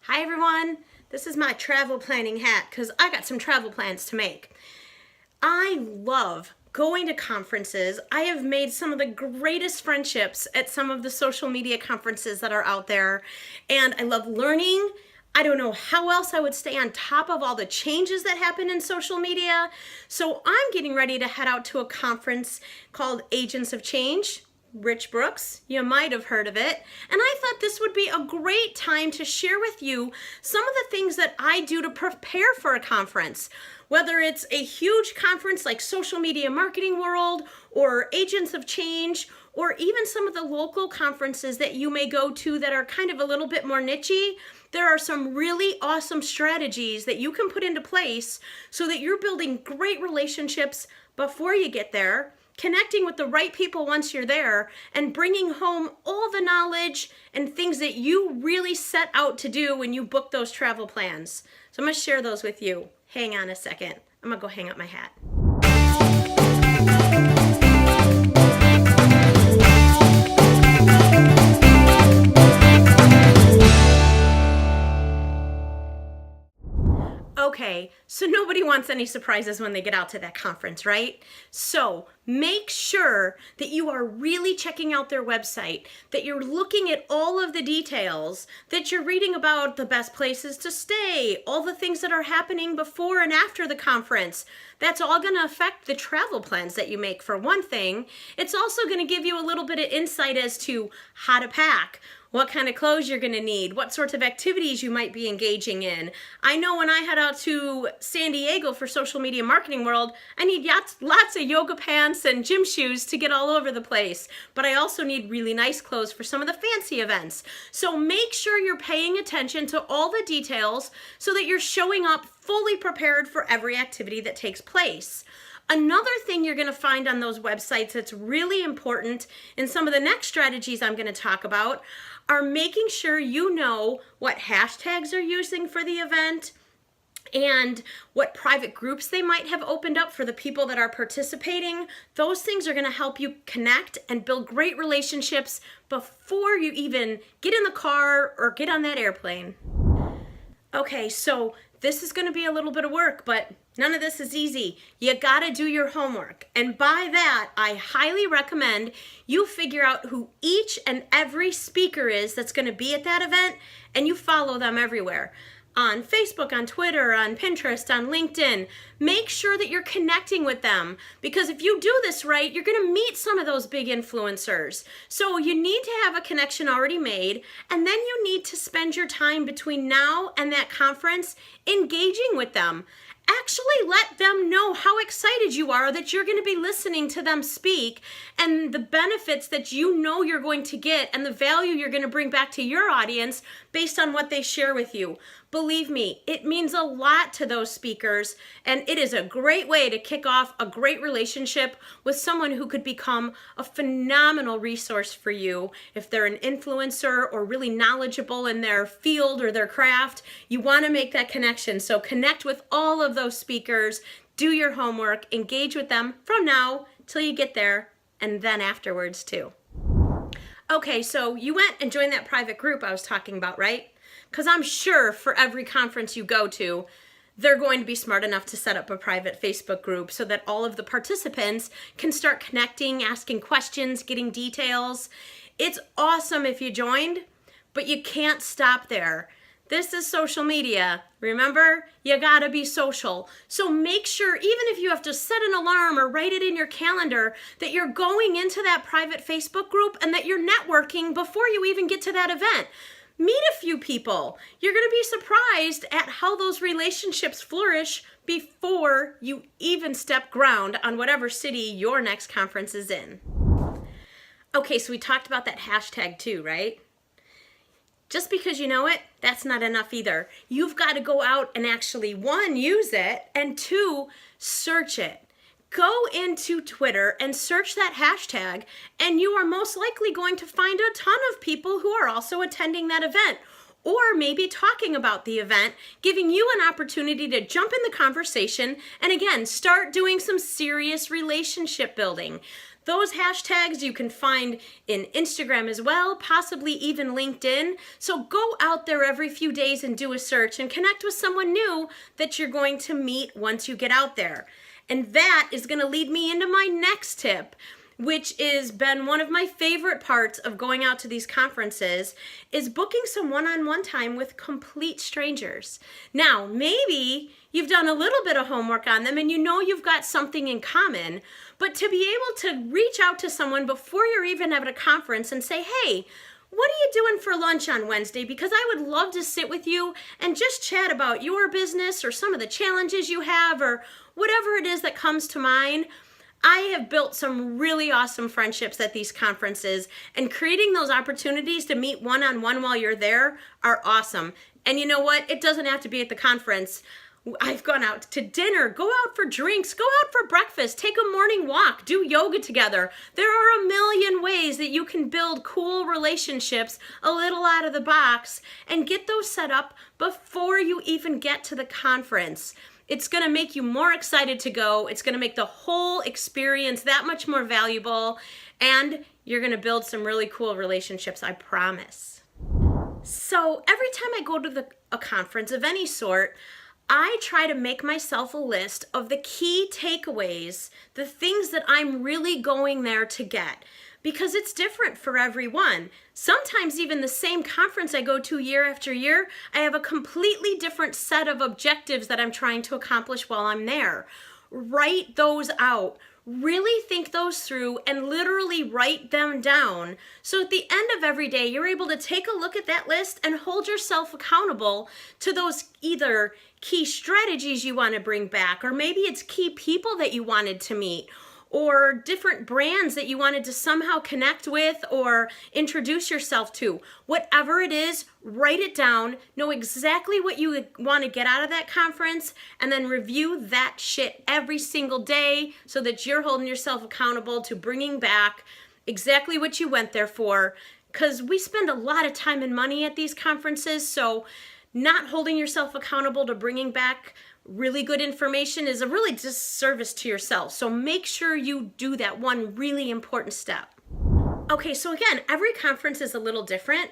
Hi everyone, this is my travel planning hat because I got some travel plans to make. I love going to conferences. I have made some of the greatest friendships at some of the social media conferences that are out there, and I love learning. I don't know how else I would stay on top of all the changes that happen in social media. So I'm getting ready to head out to a conference called Agents of Change. Rich Brooks, you might have heard of it, and I thought this would be a great time to share with you some of the things that I do to prepare for a conference. Whether it's a huge conference like Social Media Marketing World or Agents of Change, or even some of the local conferences that you may go to that are kind of a little bit more nichey, there are some really awesome strategies that you can put into place so that you're building great relationships before you get there, connecting with the right people once you're there, and bringing home all the knowledge and things that you really set out to do when you book those travel plans. So I'm going to share those with you. Hang on a second. I'm going to go hang up my hat. Okay, so nobody wants any surprises when they get out to that conference, right? So make sure that you are really checking out their website, that you're looking at all of the details, that you're reading about the best places to stay, all the things that are happening before and after the conference. That's all going to affect the travel plans that you make, for one thing. It's also going to give you a little bit of insight as to how to pack, what kind of clothes you're going to need, what sorts of activities you might be engaging in. I know when I head out to San Diego for Social Media Marketing World, I need lots of yoga pants and gym shoes to get all over the place. But I also need really nice clothes for some of the fancy events. So make sure you're paying attention to all the details so that you're showing up fully prepared for every activity that takes place. Another thing you're going to find on those websites that's really important, and some of the next strategies I'm going to talk about, are making sure you know what hashtags they're using for the event and what private groups they might have opened up for the people that are participating. Those things are going to help you connect and build great relationships before you even get in the car or get on that airplane. Okay, so this is going to be a little bit of work, but none of this is easy. You got to do your homework. And by that, I highly recommend you figure out who each and every speaker is that's going to be at that event, and you follow them everywhere. On Facebook, on Twitter, on Pinterest, on LinkedIn. Make sure that you're connecting with them, because if you do this right, you're going to meet some of those big influencers. So you need to have a connection already made, and then you need to spend your time between now and that conference engaging with them. Actually let them know how excited you are that you're going to be listening to them speak, and the benefits that you know you're going to get and the value you're going to bring back to your audience based on what they share with you. Believe me, it means a lot to those speakers, and it is a great way to kick off a great relationship with someone who could become a phenomenal resource for you. If they're an influencer or really knowledgeable in their field or their craft, you want to make that connection. So connect with all of those speakers, do your homework, engage with them from now till you get there, and then afterwards too. Okay, so you went and joined that private group I was talking about, right? Because I'm sure for every conference you go to, they're going to be smart enough to set up a private Facebook group so that all of the participants can start connecting, asking questions, getting details. It's awesome if you joined, but you can't stop there. This is social media. Remember, you gotta be social. So make sure, even if you have to set an alarm or write it in your calendar, that you're going into that private Facebook group and that you're networking before you even get to that event. Meet a few people. You're going to be surprised at how those relationships flourish before you even step ground on whatever city your next conference is in. Okay, so we talked about that hashtag too, right? Just because you know it, that's not enough either. You've got to go out and actually, one, use it, and two, search it. Go into Twitter and search that hashtag, and you are most likely going to find a ton of people who are also attending that event, or maybe talking about the event, giving you an opportunity to jump in the conversation and again, start doing some serious relationship building. Those hashtags you can find in Instagram as well, possibly even LinkedIn. So go out there every few days and do a search and connect with someone new that you're going to meet once you get out there. And that is going to lead me into my next tip, which has been one of my favorite parts of going out to these conferences, is booking some one-on-one time with complete strangers. Now, maybe you've done a little bit of homework on them and you know you've got something in common, but to be able to reach out to someone before you're even at a conference and say, hey, what are you doing for lunch on Wednesday? Because I would love to sit with you and just chat about your business or some of the challenges you have or whatever it is that comes to mind. I have built some really awesome friendships at these conferences, and creating those opportunities to meet one-on-one while you're there are awesome. And you know what? It doesn't have to be at the conference. I've gone out to dinner, go out for drinks, go out for breakfast, take a morning walk, do yoga together. There are a million ways that you can build cool relationships a little out of the box and get those set up before you even get to the conference. It's going to make you more excited to go. It's going to make the whole experience that much more valuable, and you're going to build some really cool relationships, I promise. So every time I go to a conference of any sort, I try to make myself a list of the key takeaways, the things that I'm really going there to get, because it's different for everyone. Sometimes even the same conference I go to year after year, I have a completely different set of objectives that I'm trying to accomplish while I'm there. Write those out. Really think those through and literally write them down. So at the end of every day, you're able to take a look at that list and hold yourself accountable to those either key strategies you want to bring back, or maybe it's key people that you wanted to meet, or different brands that you wanted to somehow connect with or introduce yourself to. Whatever it is, write it down, know exactly what you want to get out of that conference, and then review that shit every single day so that you're holding yourself accountable to bringing back exactly what you went there for. Because we spend a lot of time and money at these conferences, so not holding yourself accountable to bringing back really good information is a really disservice to yourself. So make sure you do that one really important step. Okay, so again, every conference is a little different.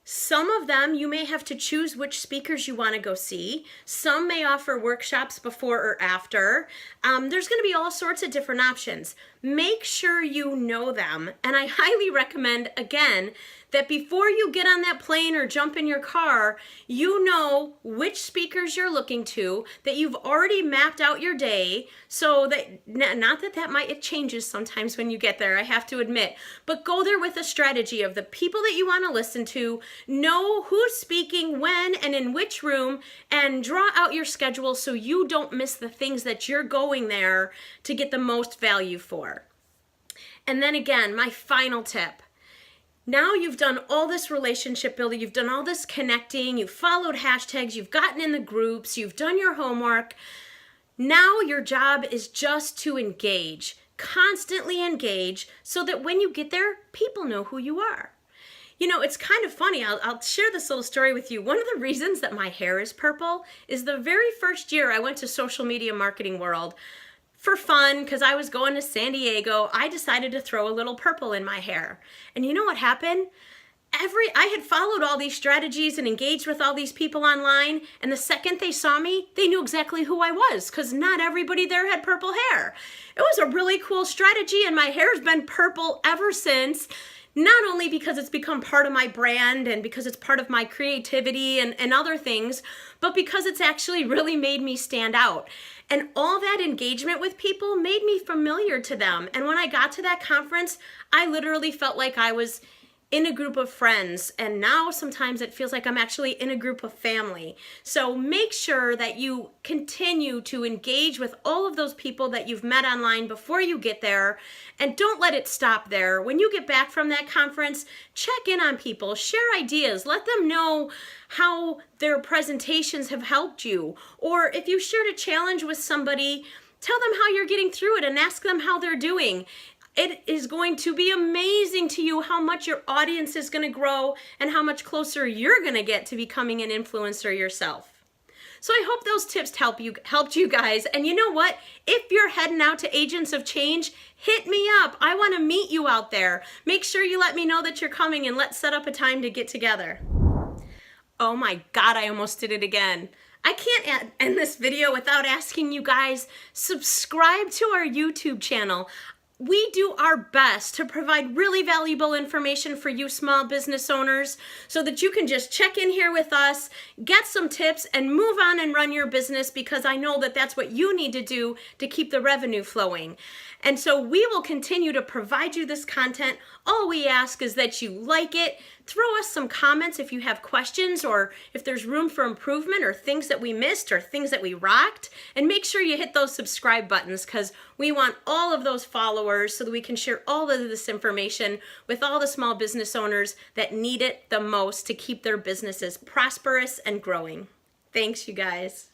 Some of them you may have to choose which speakers you want to go see. Some may offer workshops before or after. There's going to be all sorts of different options. Make sure you know them. And I highly recommend, again, that before you get on that plane or jump in your car, you know which speakers you're looking to, that you've already mapped out your day, so that, not that it changes sometimes when you get there, I have to admit, but go there with a strategy of the people that you want to listen to, know who's speaking when and in which room, and draw out your schedule so you don't miss the things that you're going there to get the most value for. And then again, my final tip. Now you've done all this relationship building, you've done all this connecting, you've followed hashtags, you've gotten in the groups, you've done your homework. Now your job is just to engage, constantly engage, so that when you get there, people know who you are. You know, it's kind of funny. I'll share this little story with you. One of the reasons that my hair is purple is the very first year I went to Social Media Marketing World. For fun, because I was going to San Diego, I decided to throw a little purple in my hair. And you know what happened? I had followed all these strategies and engaged with all these people online, and the second they saw me, they knew exactly who I was, because not everybody there had purple hair. It was a really cool strategy, and my hair's been purple ever since. Not only because it's become part of my brand and because it's part of my creativity and other things, but because it's actually really made me stand out. And all that engagement with people made me familiar to them. And when I got to that conference, I literally felt like I was in a group of friends, and now sometimes it feels like I'm actually in a group of family. So make sure that you continue to engage with all of those people that you've met online before you get there, and don't let it stop there. When you get back from that conference, check in on people, share ideas, let them know how their presentations have helped you, or if you shared a challenge with somebody, tell them how you're getting through it and ask them how they're doing. It is going to be amazing to you how much your audience is going to grow and how much closer you're going to get to becoming an influencer yourself. So I hope those tips helped you guys. And you know what? If you're heading out to Agents of Change, hit me up. I want to meet you out there. Make sure you let me know that you're coming and let's set up a time to get together. Oh my God, I almost did it again. I can't end this video without asking you guys, subscribe to our YouTube channel. We do our best to provide really valuable information for you small business owners so that you can just check in here with us, get some tips, and move on and run your business, because I know that that's what you need to do to keep the revenue flowing. And so we will continue to provide you this content. All we ask is that you like it. Throw us some comments if you have questions, or if there's room for improvement, or things that we missed, or things that we rocked. And make sure you hit those subscribe buttons, because we want all of those followers so that we can share all of this information with all the small business owners that need it the most to keep their businesses prosperous and growing. Thanks, you guys.